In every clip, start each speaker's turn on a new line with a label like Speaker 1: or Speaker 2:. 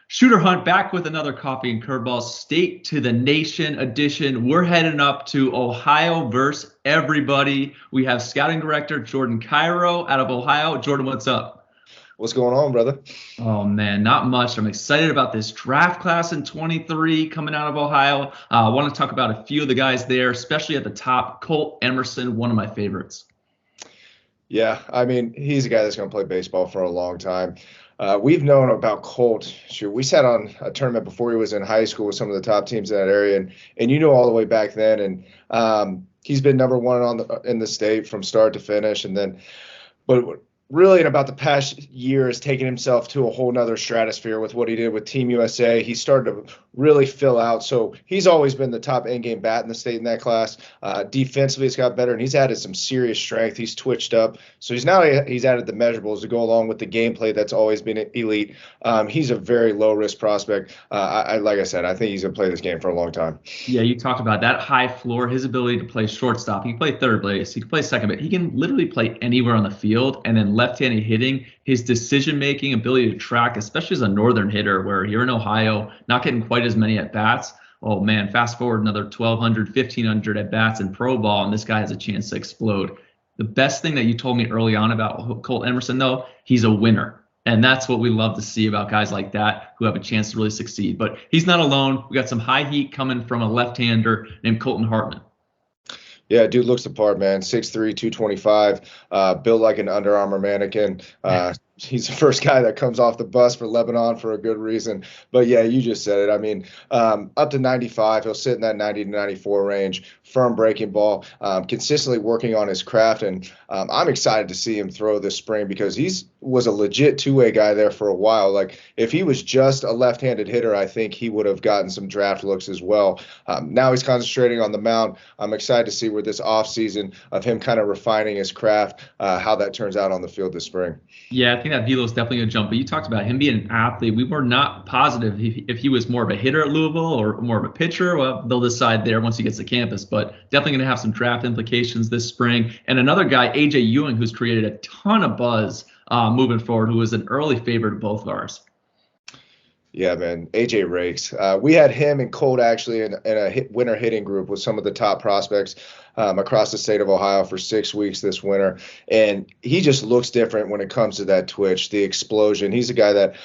Speaker 1: Shooter Hunt back with another Coffee and Curveball State to the Nation edition. We're heading up to Ohio versus everybody. We have scouting director Jordan Chiero out of Ohio. Jordan, what's up?
Speaker 2: What's going on, brother?
Speaker 1: Oh man, not much. I'm excited about this draft class in 23 coming out of Ohio. I want to talk about a few of the guys there, especially at the top. Colt Emerson, one of my favorites.
Speaker 2: Yeah, I mean, he's a guy that's going to play baseball for a long time. We've known about Colt. Shoot, we sat on a tournament before he was in high school with some of the top teams in that area, and you know all the way back then. And he's been number one in the state from start to finish. But really in about the past year has taken himself to a whole nother stratosphere with what he did with Team USA. He started to really fill out. So he's always been the top end-game bat in the state in that class. Defensively, it's got better, and he's added some serious strength. He's twitched up. So he's added the measurables to go along with the gameplay that's always been elite. He's a very low-risk prospect. Like I said, I think he's going to play this game for a long time.
Speaker 1: Yeah, you talked about that high floor, his ability to play shortstop. He can play third base. He can play second base. He can literally play anywhere on the field. And then left-handed hitting, his decision-making, ability to track, especially as a northern hitter where here in Ohio, not getting quite as many at-bats. Oh, man, fast forward another 1,200, 1,500 at-bats in pro ball, and this guy has a chance to explode. The best thing that you told me early on about Colt Emerson, though, he's a winner. And that's what we love to see about guys like that who have a chance to really succeed. But he's not alone. We got some high heat coming from a left-hander named Colton Hartman.
Speaker 2: Yeah, dude looks the part, man. 6'3", 225, built like an Under Armour mannequin. He's the first guy that comes off the bus for Lebanon for a good reason. But, yeah, you just said it. I mean, up to 95, he'll sit in that 90 to 94 range, firm breaking ball, consistently working on his craft. And I'm excited to see him throw this spring because was a legit two-way guy there for a while. Like, if he was just a left-handed hitter, I think he would have gotten some draft looks as well. Now he's concentrating on the mound. I'm excited to see where this offseason of him kind of refining his craft, how that turns out on the field this spring.
Speaker 1: Yeah, I think that velo is definitely going to jump. But you talked about him being an athlete. We were not positive if he was more of a hitter at Louisville or more of a pitcher. Well, they'll decide there once he gets to campus. But definitely going to have some draft implications this spring. And another guy, A.J. Ewing, who's created a ton of buzz moving forward, who was an early favorite of both of ours.
Speaker 2: Yeah, man, AJ rakes. We had him and Colt actually in a winter hitting group with some of the top prospects across the state of Ohio for 6 weeks this winter. And he just looks different when it comes to that twitch, the explosion. He's a guy that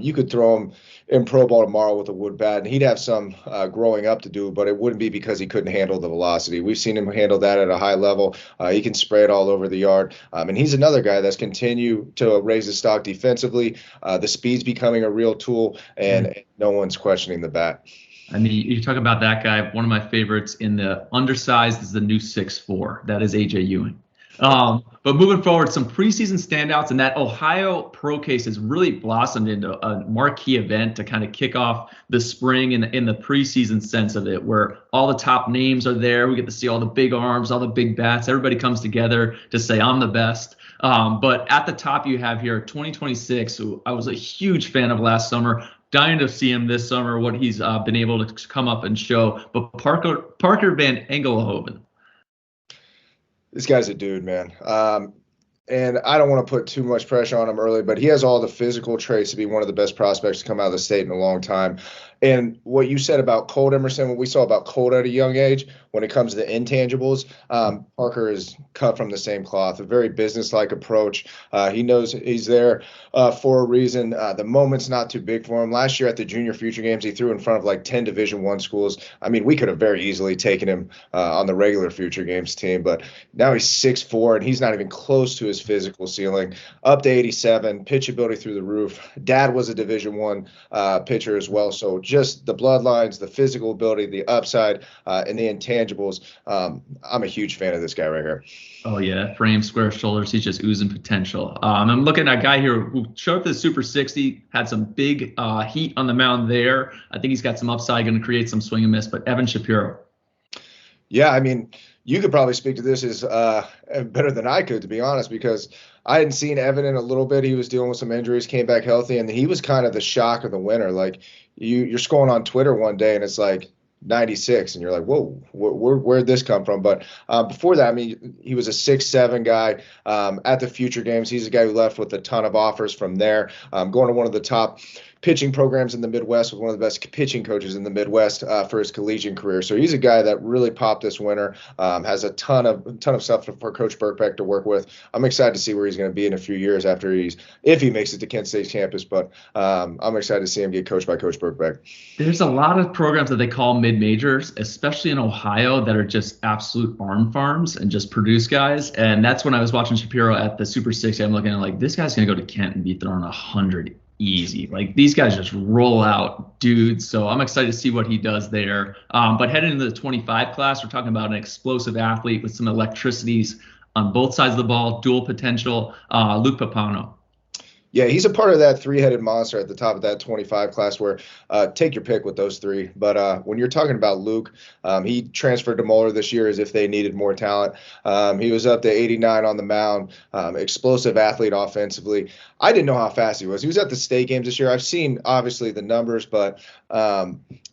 Speaker 2: you could throw him in pro ball tomorrow with a wood bat, and he'd have some growing up to do, but it wouldn't be because he couldn't handle the velocity. We've seen him handle that at a high level. He can spray it all over the yard. And he's another guy that's continued to raise his stock defensively. The speed's becoming a real tool, and no one's questioning the bat.
Speaker 1: I mean, you talk about that guy. One of my favorites in the undersized is the new 6'4". That is A.J. Ewing. But moving forward, some preseason standouts, and that Ohio Pro Case has really blossomed into a marquee event to kind of kick off the spring in the preseason sense of it, where all the top names are there. We get to see all the big arms, all the big bats. Everybody comes together to say, I'm the best. But at the top you have here 2026, who I was a huge fan of last summer. Dying to see him this summer, what he's been able to come up and show. But Parker Van Engelhoven.
Speaker 2: This guy's a dude, man. And I don't want to put too much pressure on him early, but he has all the physical traits to be one of the best prospects to come out of the state in a long time. And what you said about Colt Emerson, what we saw about Colt at a young age, when it comes to the intangibles, Parker is cut from the same cloth, a very business-like approach. He knows he's there for a reason. The moment's not too big for him. Last year at the Junior Future Games, he threw in front of like 10 Division I schools. I mean, we could have very easily taken him on the regular Future Games team, but now he's 6'4", and he's not even close to his physical ceiling. Up to 87, pitch ability through the roof. Dad was a Division I pitcher as well, so just the bloodlines, the physical ability, the upside, and the intangibles. I'm a huge fan of this guy right here.
Speaker 1: Oh, yeah. Frame, square shoulders. He's just oozing potential. I'm looking at a guy here who showed up to the Super 60, had some big heat on the mound there. I think he's got some upside, going to create some swing and miss, but Evan Shapiro.
Speaker 2: Yeah, I mean, you could probably speak to this as better than I could, to be honest, because I hadn't seen Evan in a little bit. He was dealing with some injuries, came back healthy, and he was kind of the shock of the winter. Like, you're scrolling on Twitter one day, and it's like 96, and you're like, whoa, where'd this come from? But before that, I mean, he was a 6'7" guy at the Future Games. He's a guy who left with a ton of offers from there, going to one of the top pitching programs in the Midwest with one of the best pitching coaches in the Midwest for his collegiate career. So he's a guy that really popped this winter. Has a ton of stuff for Coach Burkbeck to work with. I'm excited to see where he's going to be in a few years if he makes it to Kent State's campus. But I'm excited to see him get coached by Coach Burkbeck.
Speaker 1: There's a lot of programs that they call mid-majors, especially in Ohio, that are just absolute arm farms and just produce guys. And that's when I was watching Chiero at the Super 60. I'm looking at like, this guy's going to go to Kent and be throwing 100 easy. Like these guys just roll out dudes. So I'm excited to see what he does there. But heading into the 25 class, we're talking about an explosive athlete with some electricities on both sides of the ball, dual potential, Luke Papano.
Speaker 2: Yeah, he's a part of that three-headed monster at the top of that 25 class where take your pick with those three. But when you're talking about Luke, he transferred to Moeller this year as if they needed more talent. He was up to 89 on the mound, explosive athlete offensively. I didn't know how fast he was. He was at the state games this year. I've seen, obviously, the numbers, but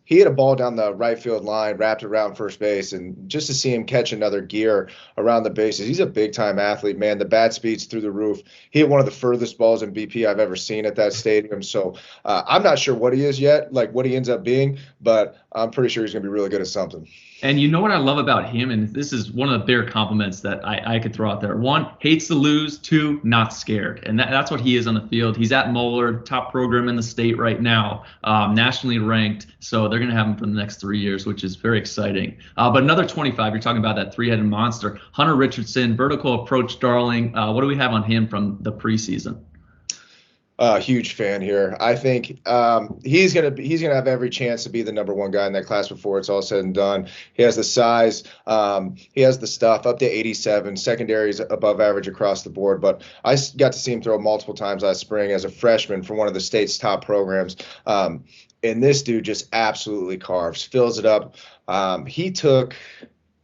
Speaker 2: he hit a ball down the right field line, wrapped around first base, and just to see him catch another gear around the bases, he's a big-time athlete, man. The bat speed's through the roof. He hit one of the furthest balls in BP I've ever seen at that stadium. So I'm not sure what he is yet, like what he ends up being, but I'm pretty sure he's going to be really good at something.
Speaker 1: And you know what I love about him, and this is one of the bigger compliments that I could throw out there. One, hates to lose. Two, not scared. And that's what he is on the field. He's at Moeller, top program in the state right now, nationally ranked. So they're going to have him for the next 3 years, which is very exciting. But another 25, you're talking about that three-headed monster. Hunter Richardson, vertical approach darling. What do we have on him from the preseason?
Speaker 2: Huge fan here. I think he's gonna have every chance to be the number one guy in that class before it's all said and done. He has the size, he has the stuff, up to 87. Secondary is above average across the board. But I got to see him throw multiple times last spring as a freshman for one of the state's top programs. And this dude just absolutely carves, fills it up.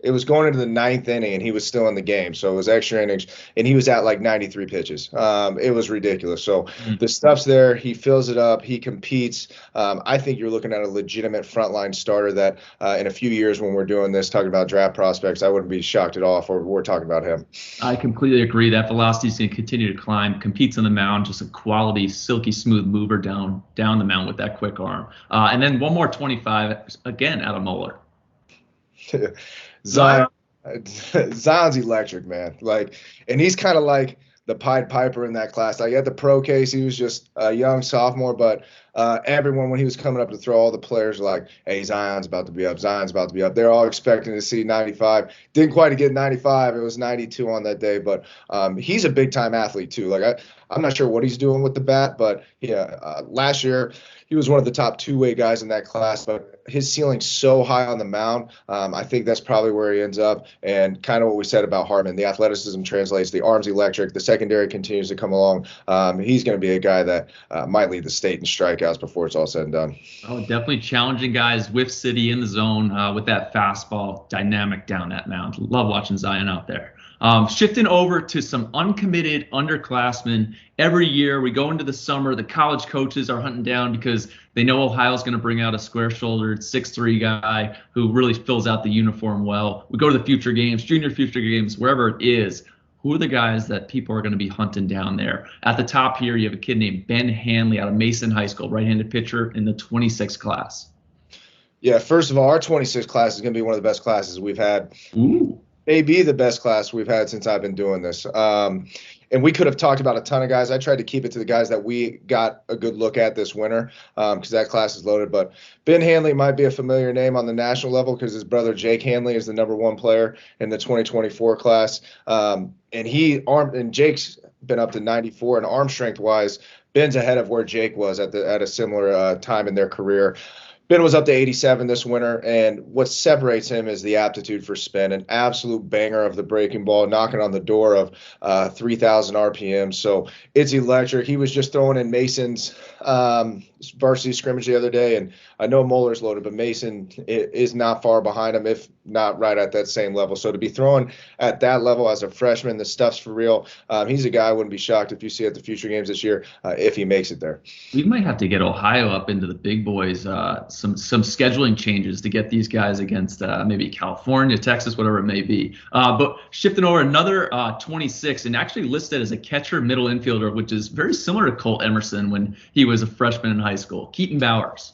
Speaker 2: It was going into the ninth inning, and he was still in the game. So it was extra innings, and he was at like 93 pitches. It was ridiculous. So the stuff's there. He fills it up. He competes. I think you're looking at a legitimate frontline starter that in a few years when we're doing this, talking about draft prospects, I wouldn't be shocked at all if we're talking about him.
Speaker 1: I completely agree. That velocity is going to continue to climb. Competes on the mound, just a quality, silky smooth mover down the mound with that quick arm. And then one more 25, again, out of Moeller.
Speaker 2: Zion's electric, man. And he's kind of like the Pied Piper in that class. Like at the pro case, he was just a young sophomore, but everyone, when he was coming up to throw, all the players were like, hey, Zion's about to be up. Zion's about to be up. They're all expecting to see 95. Didn't quite get 95. It was 92 on that day, but he's a big-time athlete too. I'm not sure what he's doing with the bat, but yeah, last year he was one of the top two-way guys in that class, but his ceiling's so high on the mound. I think that's probably where he ends up. And kind of what we said about Hartman, the athleticism translates, the arm's electric, the secondary continues to come along. He's going to be a guy that might lead the state in strikeouts before it's all said and done.
Speaker 1: Oh, definitely challenging guys, whiff city in the zone with that fastball, dynamic down that mound. Love watching Zion out there. Shifting over to some uncommitted underclassmen. Every year we go into the summer, the college coaches are hunting down because they know Ohio's going to bring out a square-shouldered 6'3" guy who really fills out the uniform well. We go to the future games, junior future games, wherever it is. Who are the guys that people are going to be hunting down there? At the top here, you have a kid named Ben Hanley out of Mason High School, right-handed pitcher in the 26 class.
Speaker 2: Yeah, first of all, our 26 class is going to be one of the best classes we've had.
Speaker 1: Ooh.
Speaker 2: Maybe the best class we've had since I've been doing this. And we could have talked about a ton of guys. I tried to keep it to the guys that we got a good look at this winter because that class is loaded. But Ben Hanley might be a familiar name on the national level because his brother Jake Hanley is the number one player in the 2024 class. And Jake's been up to 94. And arm strength-wise, Ben's ahead of where Jake was at a similar time in their career. Ben was up to 87 this winter, and what separates him is the aptitude for spin, an absolute banger of the breaking ball, knocking on the door of 3,000 RPM. So it's electric. He was just throwing in Mason's varsity scrimmage the other day, and I know Moeller's loaded, but Mason is not far behind him, not right at that same level. So to be throwing at that level as a freshman, the stuff's for real. He's a guy I wouldn't be shocked if you see at the future games this year if he makes it there.
Speaker 1: We might have to get Ohio up into the big boys. Some scheduling changes to get these guys against maybe California, Texas, whatever it may be. But shifting over another 26 and actually listed as a catcher middle infielder, which is very similar to Colt Emerson when he was a freshman in high school. Keaton Bowers.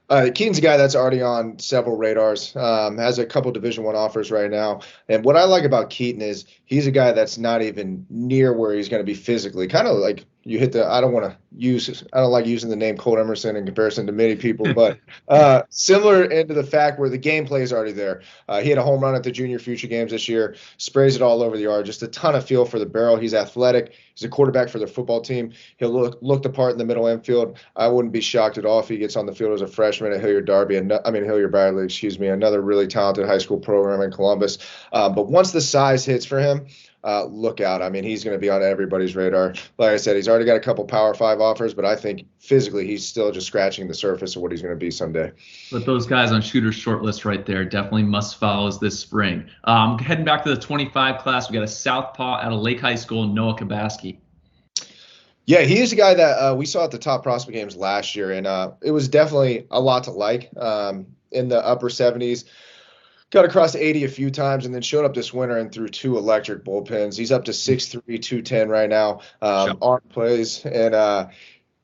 Speaker 2: Keaton's a guy that's already on several radars, has a couple Division I offers right now. And what I like about Keaton is he's a guy that's not even near where he's going to be physically. Kind of like you hit the, I don't like using the name Colt Emerson in comparison to many people, but similar into the fact where the gameplay is already there. He had a home run at the Junior Future Games this year, sprays it all over the yard, just a ton of feel for the barrel. He's athletic. He's a quarterback for their football team. He'll look the part in the middle infield. I wouldn't be shocked at all if he gets on the field as a freshman at Hilliard Bradley, another really talented high school program in Columbus. But once the size hits for him, look out. I mean, he's going to be on everybody's radar. Like I said, he's already got a couple Power 5 offers, but I think physically he's still just scratching the surface of what he's going to be someday.
Speaker 1: But those guys on Shooter's short list right there definitely must follows this spring. Heading back to the 25 class, we got a southpaw out of Lake High School, Noah Kabaski.
Speaker 2: Yeah, he is a guy that we saw at the top prospect games last year, and it was definitely a lot to like in the upper 70s. Got across 80 a few times and then showed up this winter and threw 2 electric bullpens. He's up to 6'3", 210 right now. Arm plays and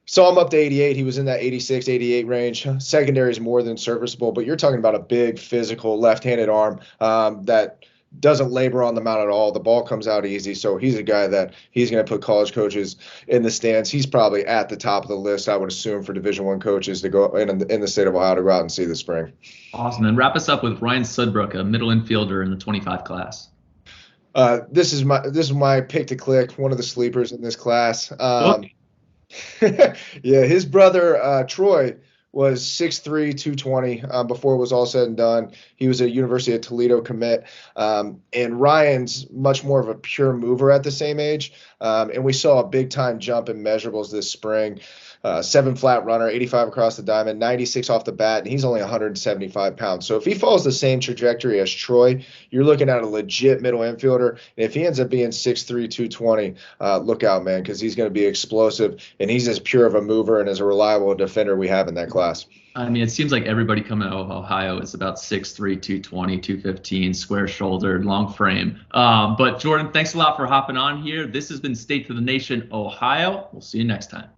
Speaker 2: saw him up to 88. He was in that 86, 88 range. Secondary is more than serviceable, but you're talking about a big physical left-handed arm that doesn't labor on the mound at all. The ball comes out easy. So he's a guy that he's going to put college coaches in the stands. He's probably at the top of the list, I would assume, for Division I coaches to go in the state of Ohio to go out and see this spring.
Speaker 1: Awesome. And wrap us up with Ryan Sudbrook, a middle infielder in the 25 class.
Speaker 2: This is my pick to click, one of the sleepers in this class. Yeah, his brother, Troy, was 6'3", 220 before it was all said and done. He was a University of Toledo commit. And Ryan's much more of a pure mover at the same age. And we saw a big-time jump in measurables this spring. 7 flat runner, 85 across the diamond, 96 off the bat, and he's only 175 pounds. So if he follows the same trajectory as Troy, you're looking at a legit middle infielder. And if he ends up being 6'3", 220, look out, man, because he's going to be explosive, and he's as pure of a mover and as a reliable defender we have in that class.
Speaker 1: I mean, it seems like everybody coming out of Ohio is about 6'3", 220, 215, square-shouldered, long frame. But, Jordan, thanks a lot for hopping on here. This has been State to the Nation, Ohio. We'll see you next time.